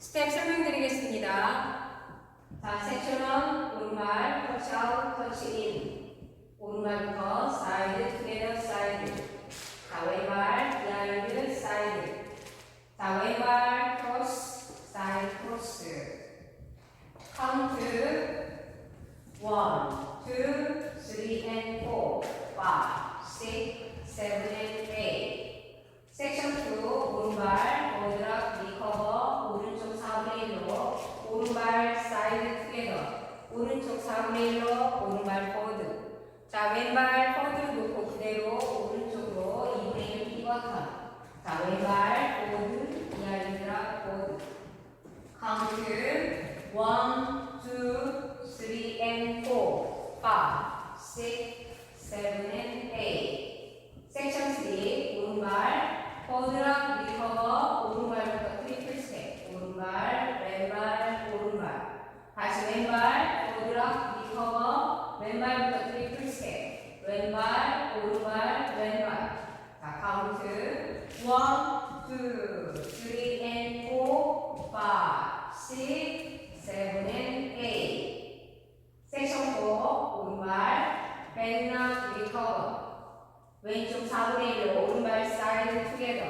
스텝 설명드리겠습니다. 자, 섹션 1 오른발 터치 아웃, 터치 인. 오른발부터 사이드, 투게더, 사이드. 자, 왼발 비하인드, 사이드. 자, 왼발 크로스, 사이드 크로스. 카운트 1, 2, 3 and 4, 5, 6, 7 and 8. 섹션 2 오른발 오드락 리커버 오른쪽 4분의 1로 오른발 사이드 투게더 오른쪽 4분의 1로 오른발 포드. 자, 왼발 포드 놓고 그대로 오른쪽으로 2분의 1 피벗턴. 자, 왼발 포드 비하인드락 포드. 카운트 1, 2, 3 and 4, 5, 6, 7 and 8. 섹션 3 오른발 포드락 리커버 오른발부터 트리플 스텝. 오른발 왼발 오른발. 다시 왼발 포드락 리커버 왼발부터 트리플 스텝. 왼발 오른발 왼발. 자, 카운트 1, 2, 3 and 4, 5, 6, 7 and 8. 섹션 4 오른발 백락 리커버 왼쪽 4분의 1로 오른발 사이드 투게더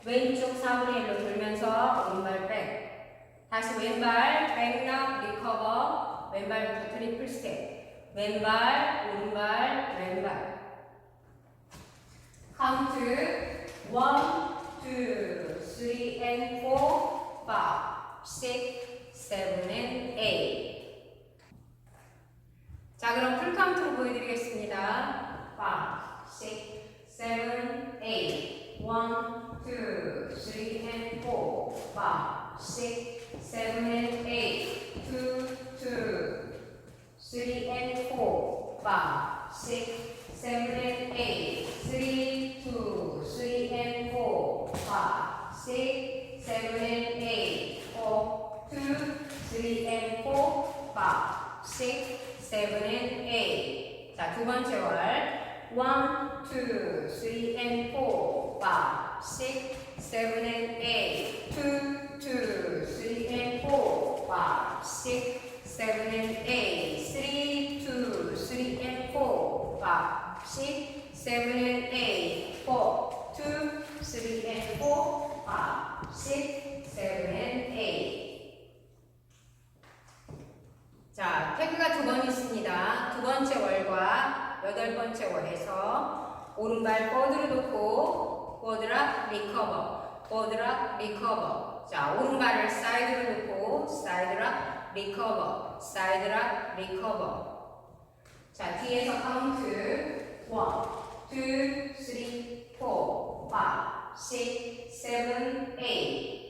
왼쪽 4분의 1로 돌면서 오른발 백. 다시 왼발 백락 리커버 왼발부터 트리플 스텝. 왼발 오른발 왼발. 카운트 1, 2, 3 and 4, 5, 6, 7 and 8. 자, 그럼 풀카운트로 보여드리겠습니다. 5, 6, 7, 8. 1, 2, 3 and 4, 5, 6, 7 and 8. 2, 3 and 4, 5, 6, 7 and 8. 3, 2, 3 and 4, 5, 6, 7 and 8. 4, 2, 3 and 4, 5, 6, 7 and 8. 자, 두 번째 월. 1, 2, 3 and 4, 5, 6, 7 and 8. 2, 3 and 4, 5, 6, 7 and 8. 3, 2, 3 and 4, 5, 6, 7 and 8. 4, 2, 3 and 4, 5, 6, 7 and 8. 자, 태그가 두 번 있습니다. 두 번째 월과 여덟 번째 월에서 오른발 포드를 놓고 포드락 리커버, 포드락 리커버. 자, 오른발을 사이드로 놓고 사이드락 리커버, 사이드락 리커버. 자, 뒤에서 카운트 1, 2, 3, 4, 5, 6, 7, 8.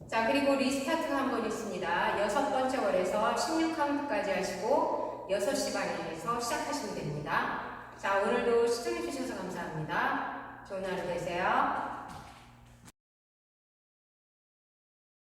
자, 그리고 리스타트가 한 번 있습니다. 여섯 번째 월에서 16카운트까지 하시고 6시 반에서 시작하시면 됩니다. 자, 오늘도 시청해주셔서 감사합니다. 좋은 하루 되세요.